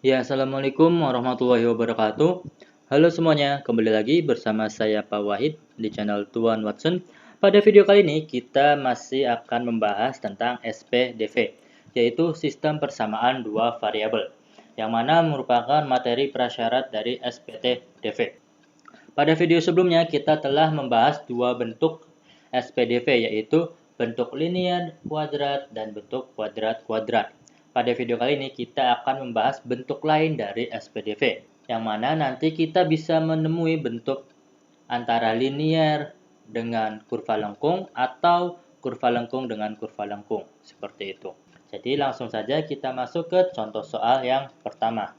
Ya, Assalamualaikum warahmatullahi wabarakatuh. Halo semuanya, kembali lagi bersama saya Pak Wahid di channel Tuan Watson. Pada video kali ini kita masih akan membahas tentang SPDV, yaitu sistem persamaan dua variabel, yang mana merupakan materi prasyarat dari SPTDV. Pada video sebelumnya kita telah membahas dua bentuk SPDV, yaitu bentuk linear kuadrat dan bentuk kuadrat-kuadrat. Pada video kali ini kita akan membahas bentuk lain dari SPDV, yang mana nanti kita bisa menemui bentuk antara linear dengan kurva lengkung atau kurva lengkung dengan kurva lengkung, seperti itu. Jadi langsung saja kita masuk ke contoh soal yang pertama.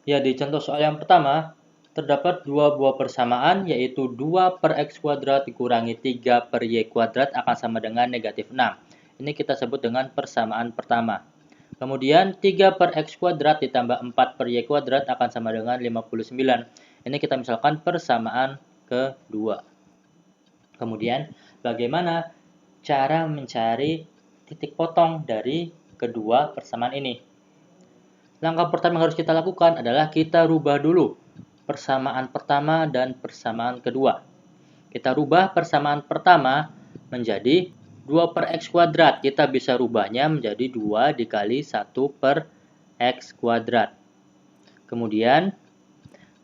Ya, di contoh soal yang pertama, terdapat dua buah persamaan, yaitu 2 per x kuadrat dikurangi 3 per y kuadrat akan sama dengan negatif 6. Ini kita sebut dengan persamaan pertama. Kemudian 3 per x kuadrat ditambah 4 per y kuadrat akan sama dengan 59. Ini kita misalkan persamaan kedua. Kemudian bagaimana cara mencari titik potong dari kedua persamaan ini? Langkah pertama yang harus kita lakukan adalah kita rubah dulu persamaan pertama dan persamaan kedua. Kita rubah persamaan pertama menjadi 2 per x kuadrat. Kita bisa rubahnya menjadi 2 dikali 1 per x kuadrat. Kemudian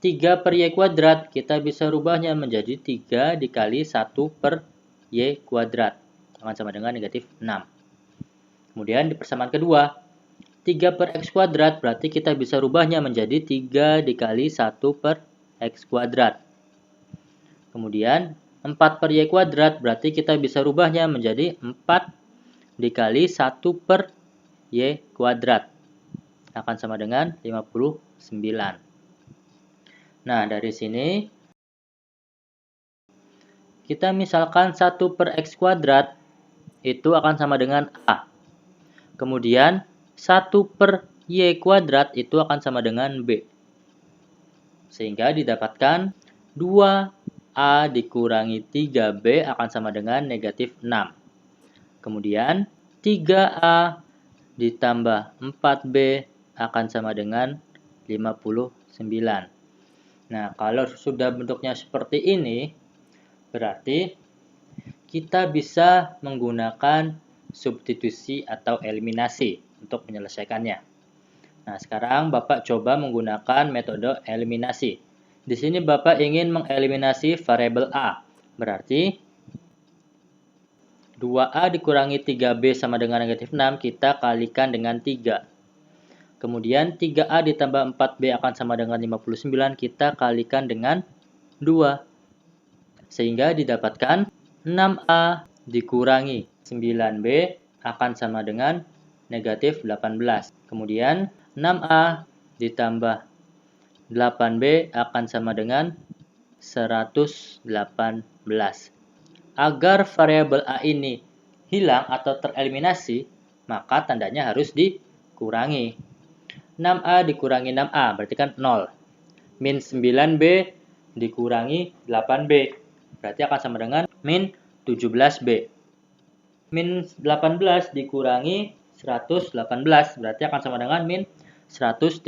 3 per y kuadrat, kita bisa rubahnya menjadi 3 dikali 1 per y kuadrat. Akan sama dengan negatif 6. Kemudian di persamaan kedua, 3 per x kuadrat berarti kita bisa rubahnya menjadi 3 dikali 1 per x kuadrat. Kemudian 4 per y kuadrat berarti kita bisa rubahnya menjadi 4 dikali 1 per y kuadrat. Akan sama dengan 59. Nah, dari sini kita misalkan 1 per x kuadrat itu akan sama dengan A. Kemudian 1 per y kuadrat itu akan sama dengan B. Sehingga didapatkan 2A dikurangi 3B akan sama dengan negatif 6. Kemudian 3A ditambah 4B akan sama dengan 59. Nah, kalau sudah bentuknya seperti ini, berarti kita bisa menggunakan substitusi atau eliminasi untuk menyelesaikannya. Nah, sekarang Bapak coba menggunakan metode eliminasi. Di sini Bapak ingin mengeliminasi variabel A. Berarti 2A dikurangi 3B sama dengan negatif 6, kita kalikan dengan 3. Kemudian 3A ditambah 4B akan sama dengan 59, kita kalikan dengan 2. Sehingga didapatkan 6A dikurangi 9B akan sama dengan negatif 18. Kemudian 6A ditambah 8B akan sama dengan 118. Agar variabel A ini hilang atau tereliminasi, maka tandanya harus dikurangi. 6A dikurangi 6A berarti kan 0. Min 9B dikurangi 8B berarti akan sama dengan min 17B. Min 18 dikurangi 118 berarti akan sama dengan min 136.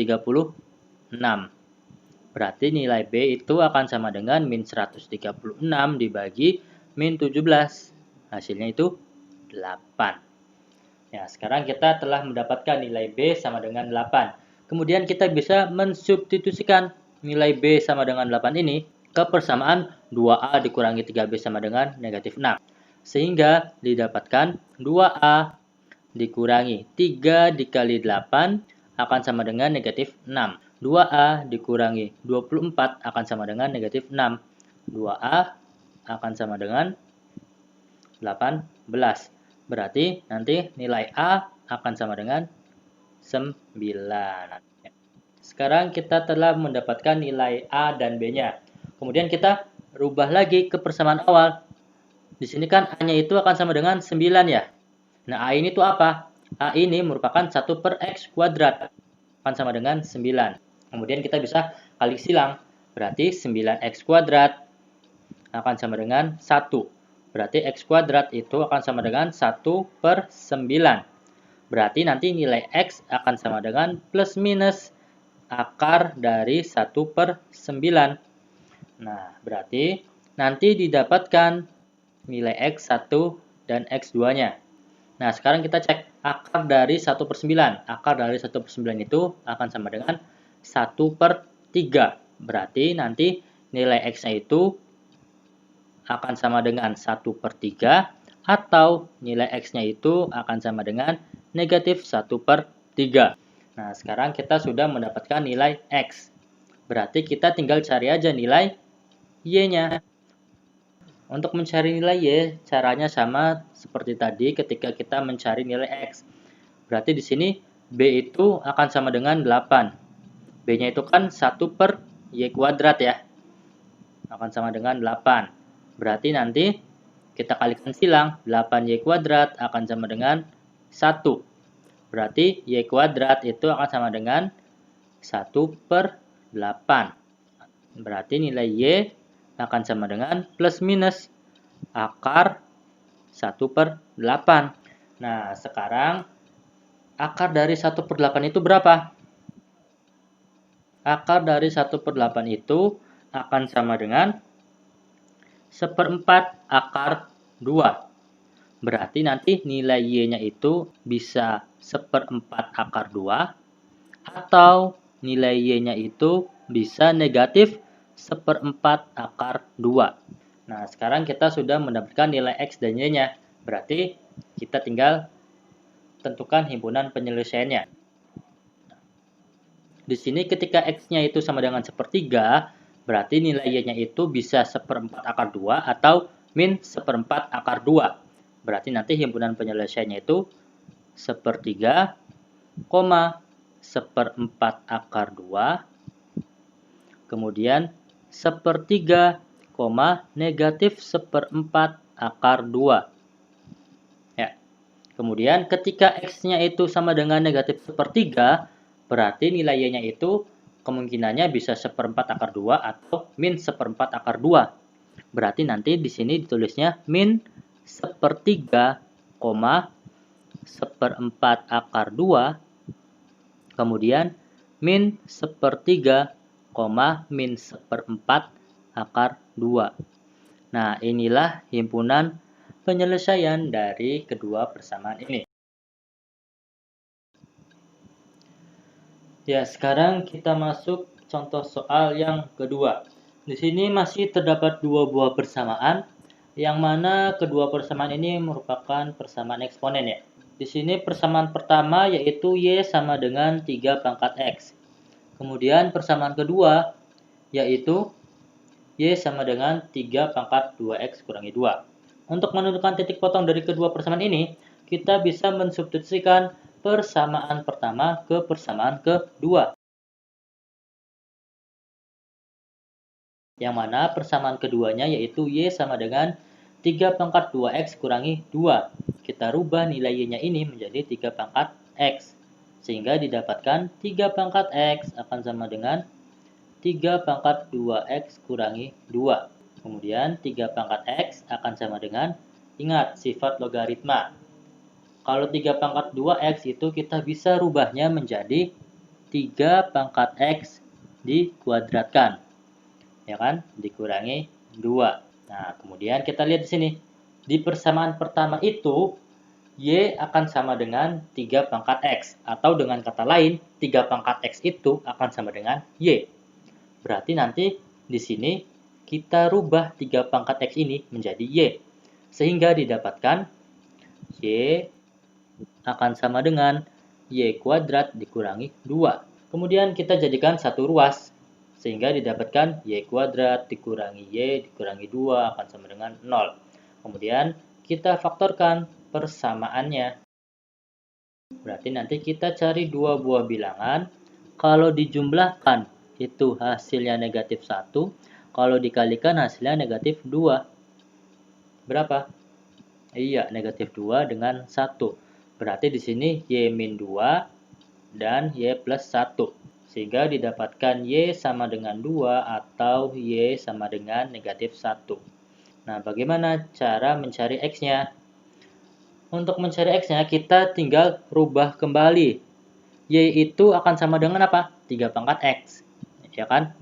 Berarti nilai B itu akan sama dengan min 136 dibagi min 17. Hasilnya itu 8. Ya, sekarang kita telah mendapatkan nilai B sama dengan 8. Kemudian kita bisa mensubstitusikan nilai B sama dengan 8 ini ke persamaan 2A dikurangi 3B sama dengan negatif 6. Sehingga didapatkan 2A dikurangi 3 dikali 8 akan sama dengan negatif 6. 2A dikurangi 24 akan sama dengan negatif 6. 2A akan sama dengan 18. Berarti nanti nilai A akan sama dengan 9. Sekarang kita telah mendapatkan nilai A dan B-nya. Kemudian kita rubah lagi ke persamaan awal. Di sini kan A-nya itu akan sama dengan 9 ya. Nah, A ini tuh apa? A ini merupakan 1 per X kuadrat. Akan sama dengan 9. Kemudian kita bisa kali silang. Berarti 9X kuadrat akan sama dengan 1. Berarti X kuadrat itu akan sama dengan 1 per 9. Berarti nanti nilai X akan sama dengan plus minus akar dari 1/9. Nah, berarti nanti didapatkan nilai X1 dan X2-nya. Nah, sekarang kita cek akar dari 1/9. Akar dari 1/9 itu akan sama dengan 1/3. Berarti nanti nilai X-nya itu akan sama dengan 1/3 atau nilai X-nya itu akan sama dengan negatif 1/3. Nah, sekarang kita sudah mendapatkan nilai X. Berarti kita tinggal cari aja nilai Y-nya. Untuk mencari nilai Y, caranya sama seperti tadi ketika kita mencari nilai X. Berarti di sini B itu akan sama dengan 8. B-nya itu kan 1/Y kuadrat ya. Akan sama dengan 8. Berarti nanti kita kalikan silang, 8Y kuadrat akan sama dengan 1. Berarti Y kuadrat itu akan sama dengan 1/8. Berarti nilai Y akan sama dengan plus minus akar 1/8. Nah, sekarang akar dari 1/8 itu berapa? Akar dari 1/8 itu akan sama dengan 1/4 akar 2. Berarti nanti nilai Y-nya itu bisa 1/4 akar 2 atau nilai Y-nya itu bisa negatif 1/4 akar 2. Nah, sekarang kita sudah mendapatkan nilai X dan Y-nya. Berarti kita tinggal tentukan himpunan penyelesaiannya. Di sini ketika X-nya itu sama dengan 1/3, berarti nilai Y-nya itu bisa 1/4 akar 2 atau min 1/4 akar 2. Berarti nanti himpunan penyelesaiannya itu 1/3, 1/4 akar 2, kemudian 1/3, negatif 1/4 akar 2. Ya. Kemudian ketika X-nya itu sama dengan negatif 1/3, berarti nilai Y-nya itu kemungkinannya bisa 1/4 akar 2 atau min 1/4 akar 2. Berarti nanti di sini ditulisnya min 1/3, 1/4 akar 2, kemudian min 1/3, min 1/4 akar 2. Nah, inilah himpunan penyelesaian dari kedua persamaan ini. Ya, sekarang kita masuk contoh soal yang kedua. Di sini masih terdapat dua buah persamaan, yang mana kedua persamaan ini merupakan persamaan eksponen ya. Di sini persamaan pertama yaitu Y sama dengan 3 pangkat X. Kemudian persamaan kedua yaitu Y sama dengan 3 pangkat 2X kurangi 2. Untuk menentukan titik potong dari kedua persamaan ini, kita bisa mensubstitusikan persamaan pertama ke persamaan kedua. Yang mana persamaan keduanya yaitu Y sama dengan 3 pangkat 2X kurangi 2. Kita rubah nilai Y-nya ini menjadi 3 pangkat X. Sehingga didapatkan 3 pangkat X akan sama dengan 3 pangkat 2X kurangi 2. Kemudian 3 pangkat X akan sama dengan, ingat sifat logaritma. Kalau 3 pangkat 2X itu kita bisa rubahnya menjadi 3 pangkat X dikuadratkan. Ya kan? Dikurangi 2. Nah, kemudian kita lihat di sini. Di persamaan pertama itu, Y akan sama dengan 3 pangkat X. Atau dengan kata lain, 3 pangkat X itu akan sama dengan Y. Berarti nanti di sini kita rubah 3 pangkat X ini menjadi Y. Sehingga didapatkan Y akan sama dengan Y kuadrat dikurangi 2. Kemudian kita jadikan satu ruas. Sehingga didapatkan Y kuadrat dikurangi Y dikurangi 2 akan sama dengan 0. Kemudian kita faktorkan persamaannya. Berarti nanti kita cari dua buah bilangan. Kalau dijumlahkan itu hasilnya negatif 1. Kalau dikalikan hasilnya negatif 2. Berapa? Iya, negatif 2 dengan 1. Berarti di sini Y-2 dan Y plus 1. Sehingga didapatkan Y sama dengan 2 atau Y sama dengan negatif 1. Nah, bagaimana cara mencari X-nya? Untuk mencari X-nya, kita tinggal rubah kembali. Y itu akan sama dengan apa? 3 pangkat X. Ya kan?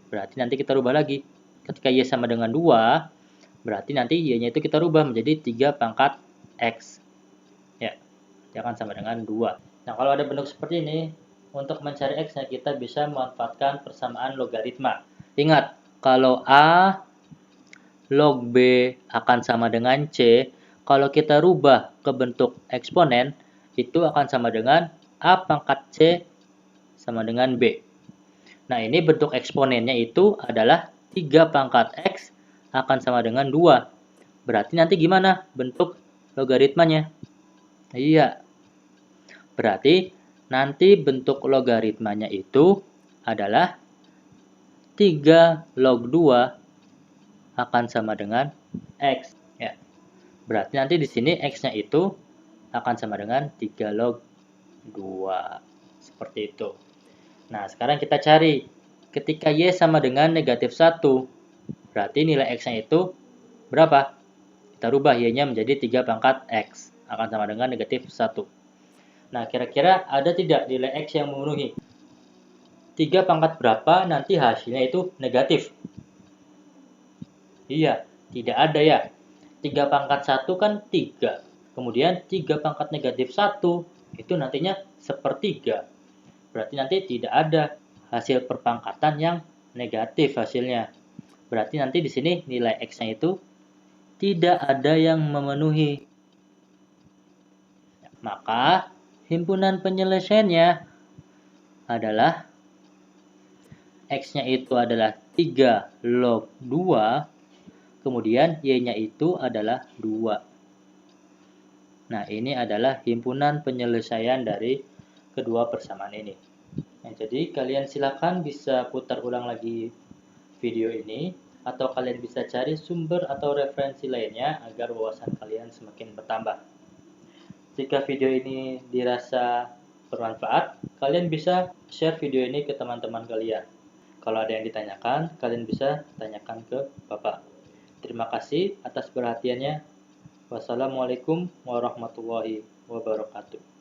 Berarti nanti kita rubah lagi. Ketika Y sama dengan 2, berarti nanti Y-nya itu kita rubah menjadi 3 pangkat X. Ya, dia akan sama dengan 2. Nah, kalau ada bentuk seperti ini, untuk mencari X-nya kita bisa memanfaatkan persamaan logaritma. Ingat, kalau A log B akan sama dengan C, kalau kita rubah ke bentuk eksponen, itu akan sama dengan A pangkat C sama dengan B. Nah, ini bentuk eksponennya itu adalah 3 pangkat X akan sama dengan 2. Berarti nanti gimana bentuk logaritmanya? Iya, berarti nanti bentuk logaritmanya itu adalah 3 log 2 akan sama dengan X. Ya, berarti nanti di sini X-nya itu akan sama dengan 3 log 2. Seperti itu. Nah, sekarang kita cari. Ketika Y sama dengan negatif 1, berarti nilai X-nya itu berapa? Kita rubah Y-nya menjadi 3 pangkat X. Akan sama dengan negatif 1. Nah, kira-kira ada tidak nilai X yang memenuhi? 3 pangkat berapa nanti hasilnya itu negatif? Iya, tidak ada ya. 3 pangkat 1 kan 3. Kemudian 3 pangkat negatif 1 itu nantinya sepertiga. Berarti nanti tidak ada hasil perpangkatan yang negatif hasilnya. Berarti nanti di sini nilai X-nya itu tidak ada yang memenuhi. Maka himpunan penyelesaiannya adalah X-nya itu adalah 3 log 2, kemudian Y-nya itu adalah 2. Nah, ini adalah himpunan penyelesaian dari kedua persamaan ini. Nah, jadi kalian silakan bisa putar ulang lagi video ini, atau kalian bisa cari sumber atau referensi lainnya agar wawasan kalian semakin bertambah. Jika video ini dirasa bermanfaat, kalian bisa share video ini ke teman-teman kalian. Kalau ada yang ditanyakan, kalian bisa tanyakan ke Bapak. Terima kasih atas perhatiannya. Wassalamualaikum warahmatullahi wabarakatuh.